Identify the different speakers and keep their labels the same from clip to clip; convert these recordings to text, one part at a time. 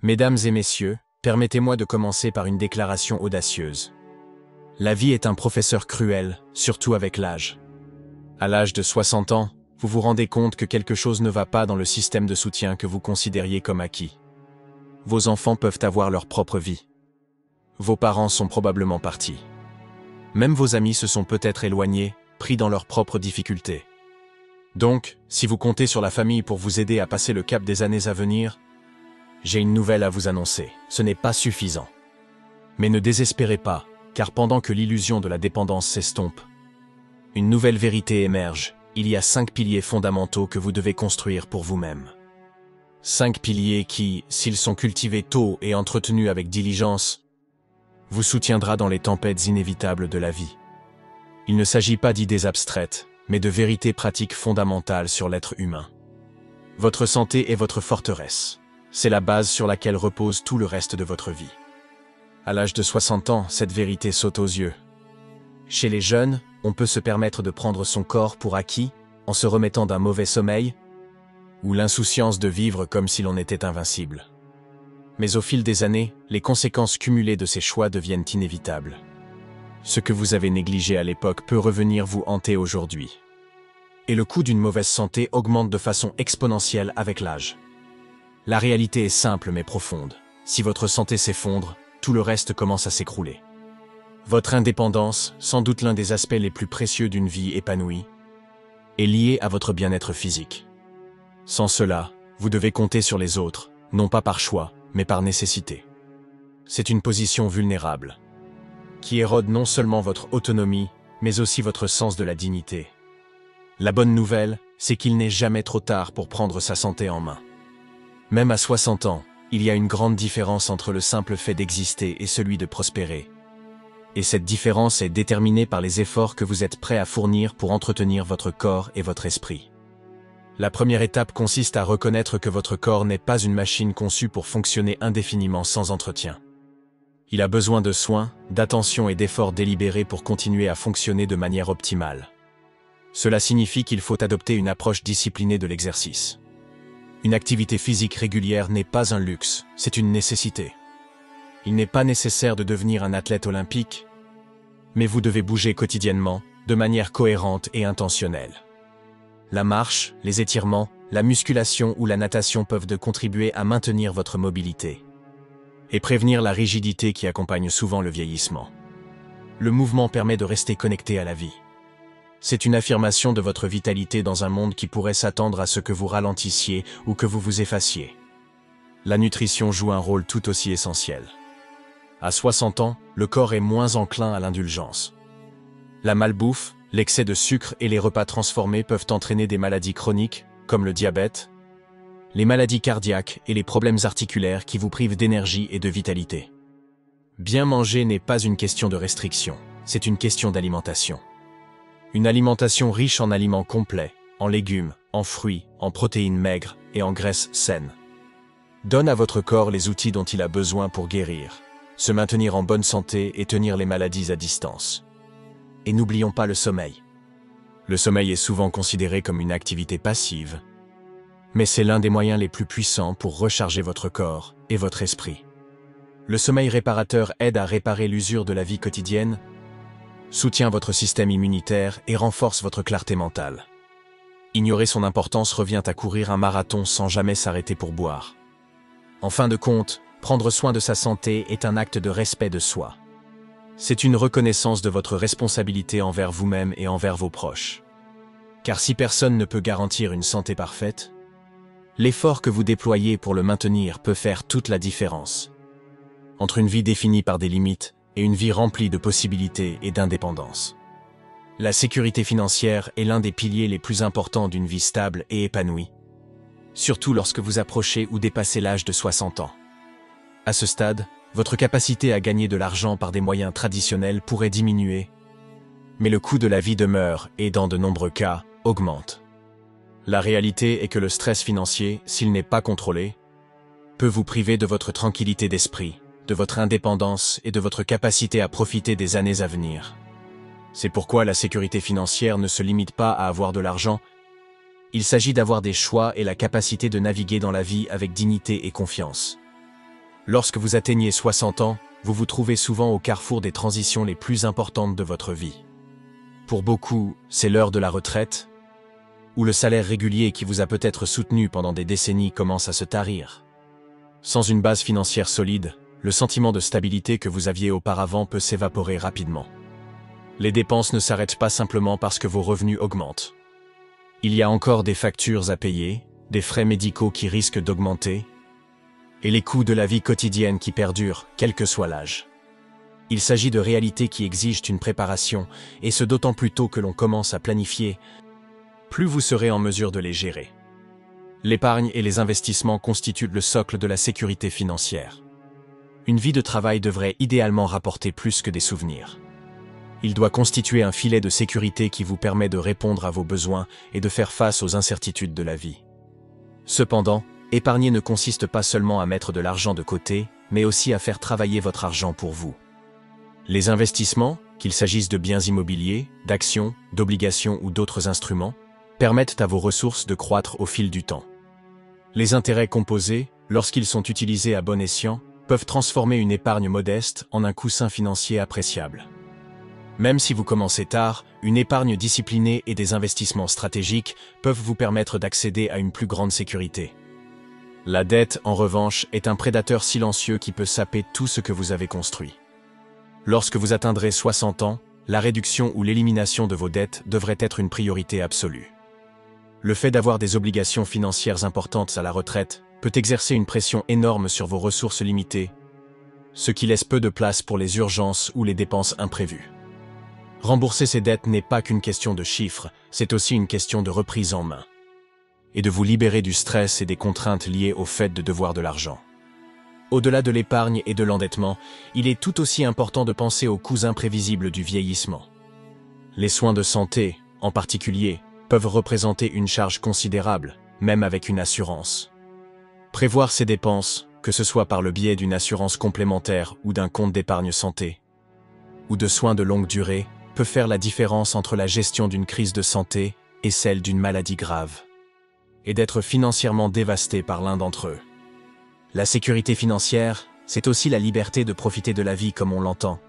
Speaker 1: Mesdames et messieurs, permettez-moi de commencer par une déclaration audacieuse. La vie est un professeur cruel, surtout avec l'âge. À l'âge de 60 ans, vous vous rendez compte que quelque chose ne va pas dans le système de soutien que vous considériez comme acquis. Vos enfants peuvent avoir leur propre vie. Vos parents sont probablement partis. Même vos amis se sont peut-être éloignés, pris dans leurs propres difficultés. Donc, si vous comptez sur la famille pour vous aider à passer le cap des années à venir, j'ai une nouvelle à vous annoncer, ce n'est pas suffisant. Mais ne désespérez pas, car pendant que l'illusion de la dépendance s'estompe, une nouvelle vérité émerge. Il y a 5 piliers fondamentaux que vous devez construire pour vous-même. 5 piliers qui, s'ils sont cultivés tôt et entretenus avec diligence, vous soutiendra dans les tempêtes inévitables de la vie. Il ne s'agit pas d'idées abstraites, mais de vérités pratiques fondamentales sur l'être humain. Votre santé est votre forteresse. C'est la base sur laquelle repose tout le reste de votre vie. À l'âge de 60 ans, cette vérité saute aux yeux. Chez les jeunes, on peut se permettre de prendre son corps pour acquis en se remettant d'un mauvais sommeil, ou l'insouciance de vivre comme si l'on était invincible. Mais au fil des années, les conséquences cumulées de ces choix deviennent inévitables. Ce que vous avez négligé à l'époque peut revenir vous hanter aujourd'hui. Et le coût d'une mauvaise santé augmente de façon exponentielle avec l'âge. La réalité est simple mais profonde. Si votre santé s'effondre, tout le reste commence à s'écrouler. Votre indépendance, sans doute l'un des aspects les plus précieux d'une vie épanouie, est liée à votre bien-être physique. Sans cela, vous devez compter sur les autres, non pas par choix, mais par nécessité. C'est une position vulnérable, qui érode non seulement votre autonomie, mais aussi votre sens de la dignité. La bonne nouvelle, c'est qu'il n'est jamais trop tard pour prendre sa santé en main. Même à 60 ans, il y a une grande différence entre le simple fait d'exister et celui de prospérer. Et cette différence est déterminée par les efforts que vous êtes prêt à fournir pour entretenir votre corps et votre esprit. La première étape consiste à reconnaître que votre corps n'est pas une machine conçue pour fonctionner indéfiniment sans entretien. Il a besoin de soins, d'attention et d'efforts délibérés pour continuer à fonctionner de manière optimale. Cela signifie qu'il faut adopter une approche disciplinée de l'exercice. Une activité physique régulière n'est pas un luxe, c'est une nécessité. Il n'est pas nécessaire de devenir un athlète olympique, mais vous devez bouger quotidiennement, de manière cohérente et intentionnelle. La marche, les étirements, la musculation ou la natation peuvent contribuer à maintenir votre mobilité et prévenir la rigidité qui accompagne souvent le vieillissement. Le mouvement permet de rester connecté à la vie. C'est une affirmation de votre vitalité dans un monde qui pourrait s'attendre à ce que vous ralentissiez ou que vous vous effaciez. La nutrition joue un rôle tout aussi essentiel. À 60 ans, le corps est moins enclin à l'indulgence. La malbouffe, l'excès de sucre et les repas transformés peuvent entraîner des maladies chroniques, comme le diabète, les maladies cardiaques et les problèmes articulaires qui vous privent d'énergie et de vitalité. Bien manger n'est pas une question de restriction, c'est une question d'alimentation. Une alimentation riche en aliments complets, en légumes, en fruits, en protéines maigres et en graisses saines donne à votre corps les outils dont il a besoin pour guérir, se maintenir en bonne santé et tenir les maladies à distance. Et n'oublions pas le sommeil. Le sommeil est souvent considéré comme une activité passive, mais c'est l'un des moyens les plus puissants pour recharger votre corps et votre esprit. Le sommeil réparateur aide à réparer l'usure de la vie quotidienne, soutient votre système immunitaire et renforce votre clarté mentale. Ignorer son importance revient à courir un marathon sans jamais s'arrêter pour boire. En fin de compte, prendre soin de sa santé est un acte de respect de soi. C'est une reconnaissance de votre responsabilité envers vous-même et envers vos proches. Car si personne ne peut garantir une santé parfaite, l'effort que vous déployez pour le maintenir peut faire toute la différence entre une vie définie par des limites et une vie remplie de possibilités et d'indépendance. La sécurité financière est l'un des piliers les plus importants d'une vie stable et épanouie, surtout lorsque vous approchez ou dépassez l'âge de 60 ans. À ce stade, votre capacité à gagner de l'argent par des moyens traditionnels pourrait diminuer, mais le coût de la vie demeure et, dans de nombreux cas, augmente. La réalité est que le stress financier, s'il n'est pas contrôlé, peut vous priver de votre tranquillité d'esprit, de votre indépendance et de votre capacité à profiter des années à venir. C'est pourquoi la sécurité financière ne se limite pas à avoir de l'argent, il s'agit d'avoir des choix et la capacité de naviguer dans la vie avec dignité et confiance. Lorsque vous atteignez 60 ans, vous vous trouvez souvent au carrefour des transitions les plus importantes de votre vie. Pour beaucoup, c'est l'heure de la retraite, où le salaire régulier qui vous a peut-être soutenu pendant des décennies commence à se tarir. Sans une base financière solide, le sentiment de stabilité que vous aviez auparavant peut s'évaporer rapidement. Les dépenses ne s'arrêtent pas simplement parce que vos revenus augmentent. Il y a encore des factures à payer, des frais médicaux qui risquent d'augmenter, et les coûts de la vie quotidienne qui perdurent, quel que soit l'âge. Il s'agit de réalités qui exigent une préparation, et ce d'autant plus tôt que l'on commence à planifier, plus vous serez en mesure de les gérer. L'épargne et les investissements constituent le socle de la sécurité financière. Une vie de travail devrait idéalement rapporter plus que des souvenirs. Il doit constituer un filet de sécurité qui vous permet de répondre à vos besoins et de faire face aux incertitudes de la vie. Cependant, épargner ne consiste pas seulement à mettre de l'argent de côté, mais aussi à faire travailler votre argent pour vous. Les investissements, qu'il s'agisse de biens immobiliers, d'actions, d'obligations ou d'autres instruments, permettent à vos ressources de croître au fil du temps. Les intérêts composés, lorsqu'ils sont utilisés à bon escient, peuvent transformer une épargne modeste en un coussin financier appréciable. Même si vous commencez tard, une épargne disciplinée et des investissements stratégiques peuvent vous permettre d'accéder à une plus grande sécurité. La dette, en revanche, est un prédateur silencieux qui peut saper tout ce que vous avez construit. Lorsque vous atteindrez 60 ans, la réduction ou l'élimination de vos dettes devrait être une priorité absolue. Le fait d'avoir des obligations financières importantes à la retraite peut exercer une pression énorme sur vos ressources limitées, ce qui laisse peu de place pour les urgences ou les dépenses imprévues. Rembourser ces dettes n'est pas qu'une question de chiffres, c'est aussi une question de reprise en main. Et de vous libérer du stress et des contraintes liées au fait de devoir de l'argent. Au-delà de l'épargne et de l'endettement, il est tout aussi important de penser aux coûts imprévisibles du vieillissement. Les soins de santé, en particulier, peuvent représenter une charge considérable, même avec une assurance. Prévoir ces dépenses, que ce soit par le biais d'une assurance complémentaire ou d'un compte d'épargne santé, ou de soins de longue durée, peut faire la différence entre la gestion d'une crise de santé et celle d'une maladie grave, et d'être financièrement dévasté par l'un d'entre eux. La sécurité financière, c'est aussi la liberté de profiter de la vie comme on l'entend.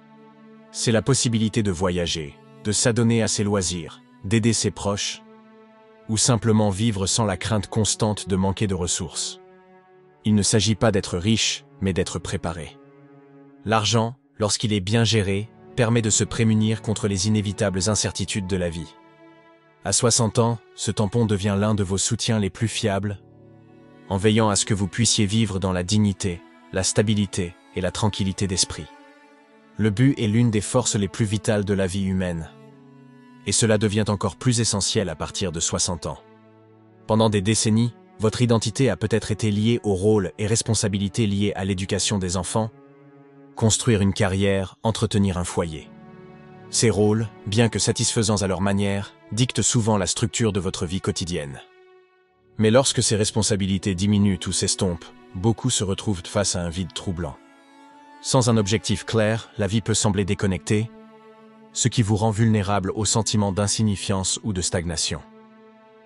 Speaker 1: C'est la possibilité de voyager, de s'adonner à ses loisirs, d'aider ses proches, ou simplement vivre sans la crainte constante de manquer de ressources. Il ne s'agit pas d'être riche, mais d'être préparé. L'argent, lorsqu'il est bien géré, permet de se prémunir contre les inévitables incertitudes de la vie. À 60 ans, ce tampon devient l'un de vos soutiens les plus fiables, en veillant à ce que vous puissiez vivre dans la dignité, la stabilité et la tranquillité d'esprit. Le but est l'une des forces les plus vitales de la vie humaine. Et cela devient encore plus essentiel à partir de 60 ans. Pendant des décennies, votre identité a peut-être été liée aux rôles et responsabilités liées à l'éducation des enfants, construire une carrière, entretenir un foyer. Ces rôles, bien que satisfaisants à leur manière, dictent souvent la structure de votre vie quotidienne. Mais lorsque ces responsabilités diminuent ou s'estompent, beaucoup se retrouvent face à un vide troublant. Sans un objectif clair, la vie peut sembler déconnectée, ce qui vous rend vulnérable au sentiment d'insignifiance ou de stagnation.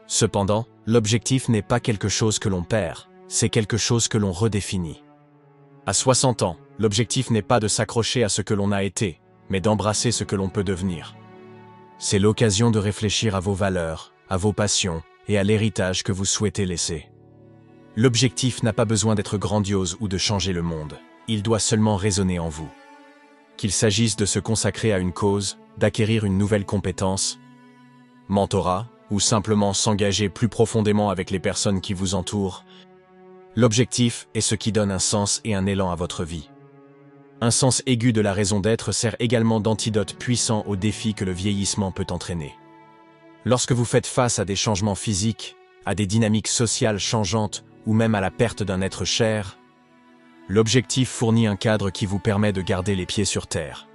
Speaker 1: Cependant, l'objectif n'est pas quelque chose que l'on perd, c'est quelque chose que l'on redéfinit. À 60 ans, l'objectif n'est pas de s'accrocher à ce que l'on a été, mais d'embrasser ce que l'on peut devenir. C'est l'occasion de réfléchir à vos valeurs, à vos passions et à l'héritage que vous souhaitez laisser. L'objectif n'a pas besoin d'être grandiose ou de changer le monde, il doit seulement résonner en vous. Qu'il s'agisse de se consacrer à une cause, d'acquérir une nouvelle compétence, mentorat, ou simplement s'engager plus profondément avec les personnes qui vous entourent, l'objectif est ce qui donne un sens et un élan à votre vie. Un sens aigu de la raison d'être sert également d'antidote puissant aux défis que le vieillissement peut entraîner. Lorsque vous faites face à des changements physiques, à des dynamiques sociales changeantes ou même à la perte d'un être cher, l'objectif fournit un cadre qui vous permet de garder les pieds sur terre.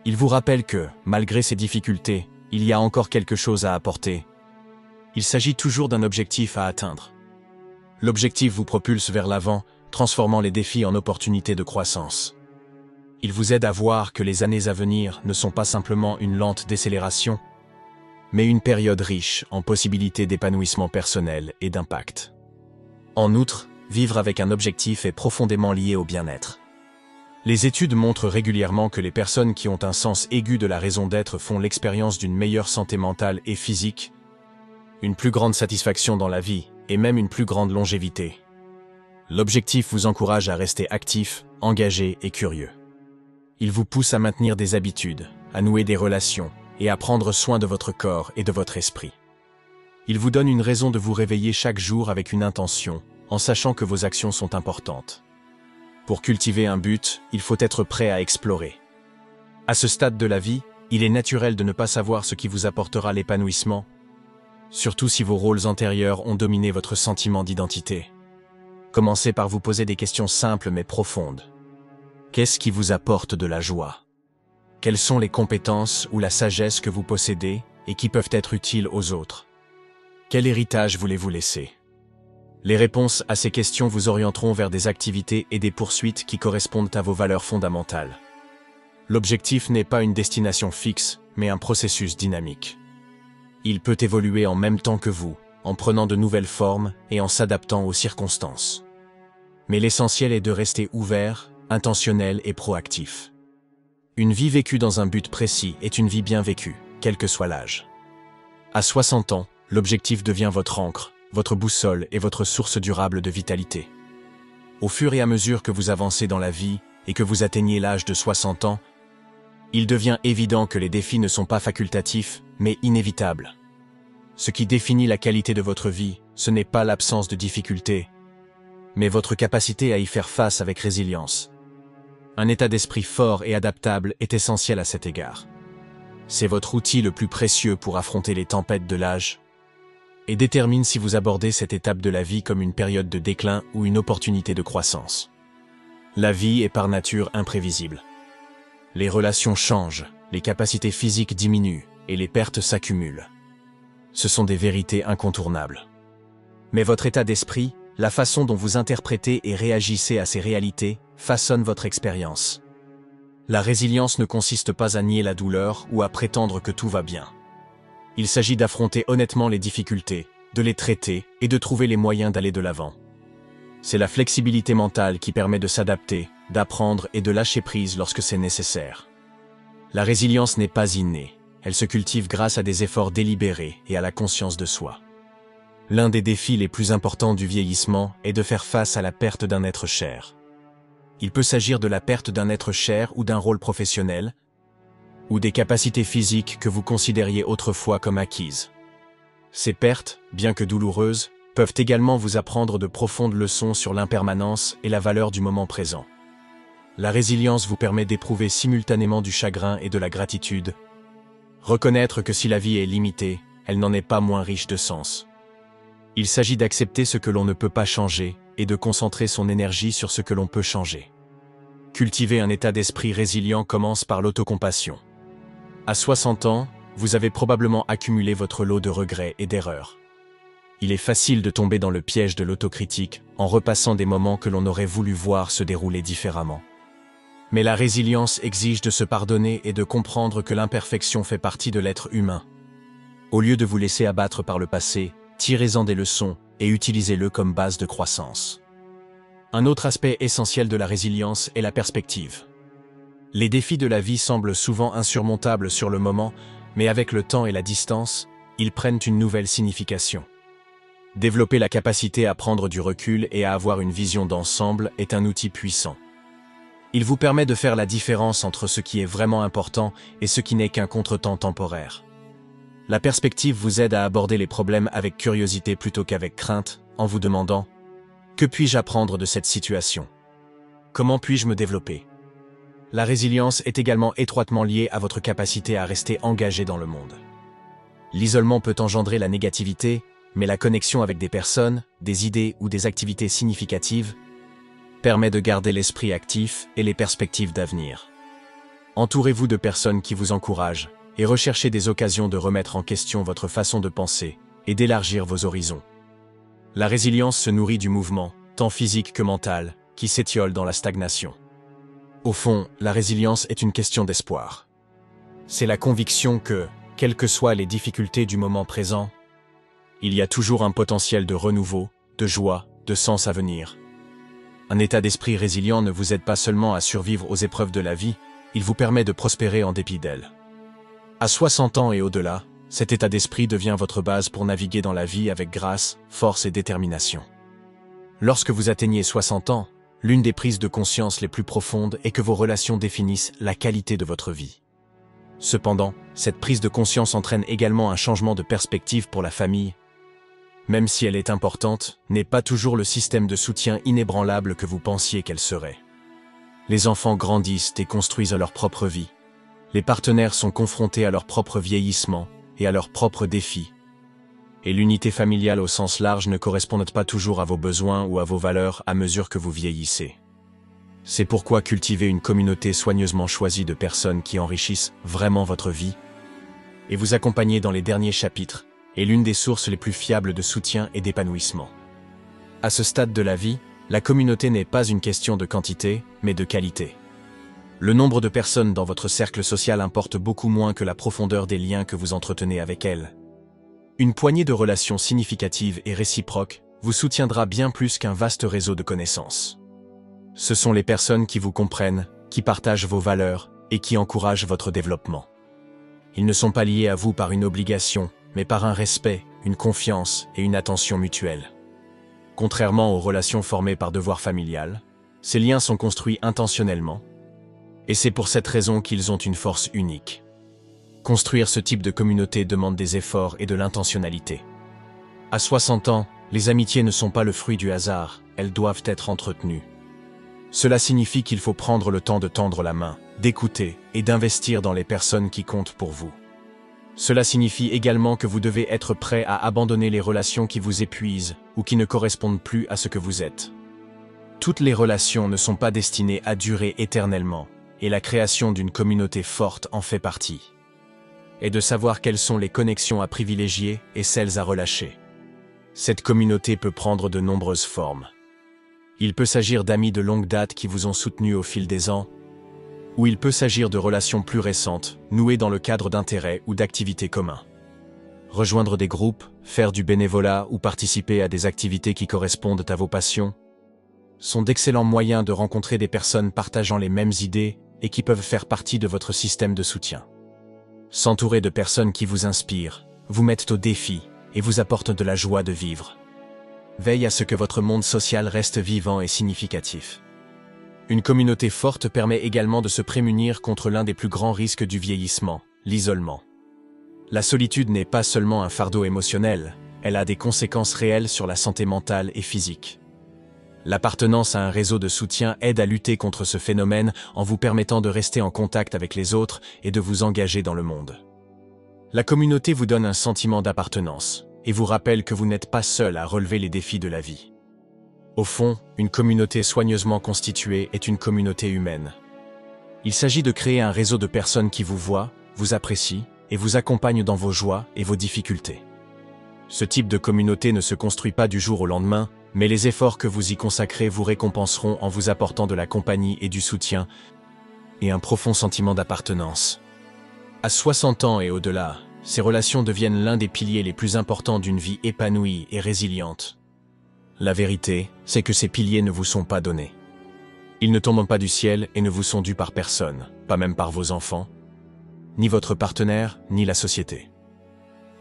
Speaker 1: Il vous rappelle que, malgré ces difficultés, il y a encore quelque chose à apporter. Il s'agit toujours d'un objectif à atteindre. L'objectif vous propulse vers l'avant, transformant les défis en opportunités de croissance. Il vous aide à voir que les années à venir ne sont pas simplement une lente décélération, mais une période riche en possibilités d'épanouissement personnel et d'impact. En outre, vivre avec un objectif est profondément lié au bien-être. Les études montrent régulièrement que les personnes qui ont un sens aigu de la raison d'être font l'expérience d'une meilleure santé mentale et physique, une plus grande satisfaction dans la vie et même une plus grande longévité. L'objectif vous encourage à rester actif, engagé et curieux. Il vous pousse à maintenir des habitudes, à nouer des relations et à prendre soin de votre corps et de votre esprit. Il vous donne une raison de vous réveiller chaque jour avec une intention, en sachant que vos actions sont importantes. Pour cultiver un but, il faut être prêt à explorer. À ce stade de la vie, il est naturel de ne pas savoir ce qui vous apportera l'épanouissement, surtout si vos rôles antérieurs ont dominé votre sentiment d'identité. Commencez par vous poser des questions simples mais profondes. Qu'est-ce qui vous apporte de la joie? Quelles sont les compétences ou la sagesse que vous possédez et qui peuvent être utiles aux autres? Quel héritage voulez-vous laisser? Les réponses à ces questions vous orienteront vers des activités et des poursuites qui correspondent à vos valeurs fondamentales. L'objectif n'est pas une destination fixe, mais un processus dynamique. Il peut évoluer en même temps que vous, en prenant de nouvelles formes et en s'adaptant aux circonstances. Mais l'essentiel est de rester ouvert, intentionnel et proactif. Une vie vécue dans un but précis est une vie bien vécue, quel que soit l'âge. À 60 ans, l'objectif devient votre ancre, votre boussole et votre source durable de vitalité. Au fur et à mesure que vous avancez dans la vie et que vous atteignez l'âge de 60 ans, il devient évident que les défis ne sont pas facultatifs, mais inévitables. Ce qui définit la qualité de votre vie, ce n'est pas l'absence de difficultés, mais votre capacité à y faire face avec résilience. Un état d'esprit fort et adaptable est essentiel à cet égard. C'est votre outil le plus précieux pour affronter les tempêtes de l'âge et détermine si vous abordez cette étape de la vie comme une période de déclin ou une opportunité de croissance. La vie est par nature imprévisible. Les relations changent, les capacités physiques diminuent et les pertes s'accumulent. Ce sont des vérités incontournables. Mais votre état d'esprit, la façon dont vous interprétez et réagissez à ces réalités, façonne votre expérience. La résilience ne consiste pas à nier la douleur ou à prétendre que tout va bien. Il s'agit d'affronter honnêtement les difficultés, de les traiter et de trouver les moyens d'aller de l'avant. C'est la flexibilité mentale qui permet de s'adapter, d'apprendre et de lâcher prise lorsque c'est nécessaire. La résilience n'est pas innée, elle se cultive grâce à des efforts délibérés et à la conscience de soi. L'un des défis les plus importants du vieillissement est de faire face à la perte d'un être cher. Il peut s'agir de la perte d'un être cher ou d'un rôle professionnel, ou des capacités physiques que vous considériez autrefois comme acquises. Ces pertes, bien que douloureuses, peuvent également vous apprendre de profondes leçons sur l'impermanence et la valeur du moment présent. La résilience vous permet d'éprouver simultanément du chagrin et de la gratitude. Reconnaître que si la vie est limitée, elle n'en est pas moins riche de sens. Il s'agit d'accepter ce que l'on ne peut pas changer et de concentrer son énergie sur ce que l'on peut changer. Cultiver un état d'esprit résilient commence par l'autocompassion. À 60 ans, vous avez probablement accumulé votre lot de regrets et d'erreurs. Il est facile de tomber dans le piège de l'autocritique en repassant des moments que l'on aurait voulu voir se dérouler différemment. Mais la résilience exige de se pardonner et de comprendre que l'imperfection fait partie de l'être humain. Au lieu de vous laisser abattre par le passé, tirez-en des leçons et utilisez-le comme base de croissance. Un autre aspect essentiel de la résilience est la perspective. Les défis de la vie semblent souvent insurmontables sur le moment, mais avec le temps et la distance, ils prennent une nouvelle signification. Développer la capacité à prendre du recul et à avoir une vision d'ensemble est un outil puissant. Il vous permet de faire la différence entre ce qui est vraiment important et ce qui n'est qu'un contretemps temporaire. La perspective vous aide à aborder les problèmes avec curiosité plutôt qu'avec crainte, en vous demandant « Que puis-je apprendre de cette situation ? Comment puis-je me développer ?» La résilience est également étroitement liée à votre capacité à rester engagé dans le monde. L'isolement peut engendrer la négativité, mais la connexion avec des personnes, des idées ou des activités significatives permet de garder l'esprit actif et les perspectives d'avenir. Entourez-vous de personnes qui vous encouragent et recherchez des occasions de remettre en question votre façon de penser et d'élargir vos horizons. La résilience se nourrit du mouvement, tant physique que mental, qui s'étiole dans la stagnation. Au fond, la résilience est une question d'espoir. C'est la conviction que, quelles que soient les difficultés du moment présent, il y a toujours un potentiel de renouveau, de joie de sens à venir. Un état d'esprit résilient ne vous aide pas seulement à survivre aux épreuves de la vie, il vous permet de prospérer en dépit d'elles. À 60 ans et au-delà, cet état d'esprit devient votre base pour naviguer dans la vie avec grâce, force et détermination. Lorsque vous atteignez 60 ans, l'une des prises de conscience les plus profondes est que vos relations définissent la qualité de votre vie. Cependant, cette prise de conscience entraîne également un changement de perspective pour la famille. Même si elle est importante, n'est pas toujours le système de soutien inébranlable que vous pensiez qu'elle serait. Les enfants grandissent et construisent leur propre vie. Les partenaires sont confrontés à leur propre vieillissement et à leurs propres défis. Et l'unité familiale au sens large ne correspond pas toujours à vos besoins ou à vos valeurs à mesure que vous vieillissez. C'est pourquoi cultiver une communauté soigneusement choisie de personnes qui enrichissent vraiment votre vie et vous accompagner dans les derniers chapitres est l'une des sources les plus fiables de soutien et d'épanouissement. À ce stade de la vie, la communauté n'est pas une question de quantité, mais de qualité. Le nombre de personnes dans votre cercle social importe beaucoup moins que la profondeur des liens que vous entretenez avec elles. Une poignée de relations significatives et réciproques vous soutiendra bien plus qu'un vaste réseau de connaissances. Ce sont les personnes qui vous comprennent, qui partagent vos valeurs et qui encouragent votre développement. Ils ne sont pas liés à vous par une obligation, mais par un respect, une confiance et une attention mutuelle. Contrairement aux relations formées par devoir familial, ces liens sont construits intentionnellement, et c'est pour cette raison qu'ils ont une force unique. Construire ce type de communauté demande des efforts et de l'intentionnalité. À 60 ans, les amitiés ne sont pas le fruit du hasard, elles doivent être entretenues. Cela signifie qu'il faut prendre le temps de tendre la main, d'écouter et d'investir dans les personnes qui comptent pour vous. Cela signifie également que vous devez être prêt à abandonner les relations qui vous épuisent ou qui ne correspondent plus à ce que vous êtes. Toutes les relations ne sont pas destinées à durer éternellement, et la création d'une communauté forte en fait partie. Et de savoir quelles sont les connexions à privilégier et celles à relâcher. Cette communauté peut prendre de nombreuses formes. Il peut s'agir d'amis de longue date qui vous ont soutenu au fil des ans, ou il peut s'agir de relations plus récentes, nouées dans le cadre d'intérêts ou d'activités communs. Rejoindre des groupes, faire du bénévolat ou participer à des activités qui correspondent à vos passions sont d'excellents moyens de rencontrer des personnes partageant les mêmes idées et qui peuvent faire partie de votre système de soutien. S'entourer de personnes qui vous inspirent, vous mettent au défi et vous apportent de la joie de vivre. Veille à ce que votre monde social reste vivant et significatif. Une communauté forte permet également de se prémunir contre l'un des plus grands risques du vieillissement, l'isolement. La solitude n'est pas seulement un fardeau émotionnel, elle a des conséquences réelles sur la santé mentale et physique. L'appartenance à un réseau de soutien aide à lutter contre ce phénomène en vous permettant de rester en contact avec les autres et de vous engager dans le monde. La communauté vous donne un sentiment d'appartenance et vous rappelle que vous n'êtes pas seul à relever les défis de la vie. Au fond, une communauté soigneusement constituée est une communauté humaine. Il s'agit de créer un réseau de personnes qui vous voient, vous apprécient et vous accompagnent dans vos joies et vos difficultés. Ce type de communauté ne se construit pas du jour au lendemain, mais les efforts que vous y consacrez vous récompenseront en vous apportant de la compagnie et du soutien, et un profond sentiment d'appartenance. À 60 ans et au-delà, ces relations deviennent l'un des piliers les plus importants d'une vie épanouie et résiliente. La vérité, c'est que ces piliers ne vous sont pas donnés. Ils ne tombent pas du ciel et ne vous sont dus par personne, pas même par vos enfants, ni votre partenaire, ni la société.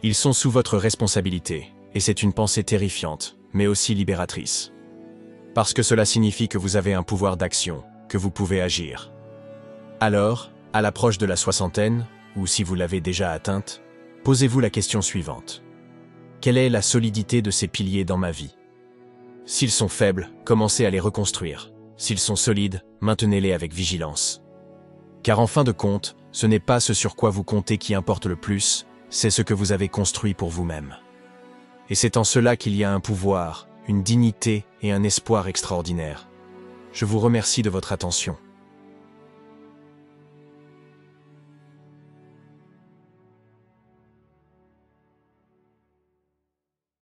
Speaker 1: Ils sont sous votre responsabilité, et c'est une pensée terrifiante, mais aussi libératrice. Parce que cela signifie que vous avez un pouvoir d'action, que vous pouvez agir. Alors, à l'approche de la soixantaine, ou si vous l'avez déjà atteinte, posez-vous la question suivante. Quelle est la solidité de ces piliers dans ma vie? S'ils sont faibles, commencez à les reconstruire. S'ils sont solides, maintenez-les avec vigilance. Car en fin de compte, ce n'est pas ce sur quoi vous comptez qui importe le plus, c'est ce que vous avez construit pour vous-même. Et c'est en cela qu'il y a un pouvoir, une dignité et un espoir extraordinaires. Je vous remercie de votre attention.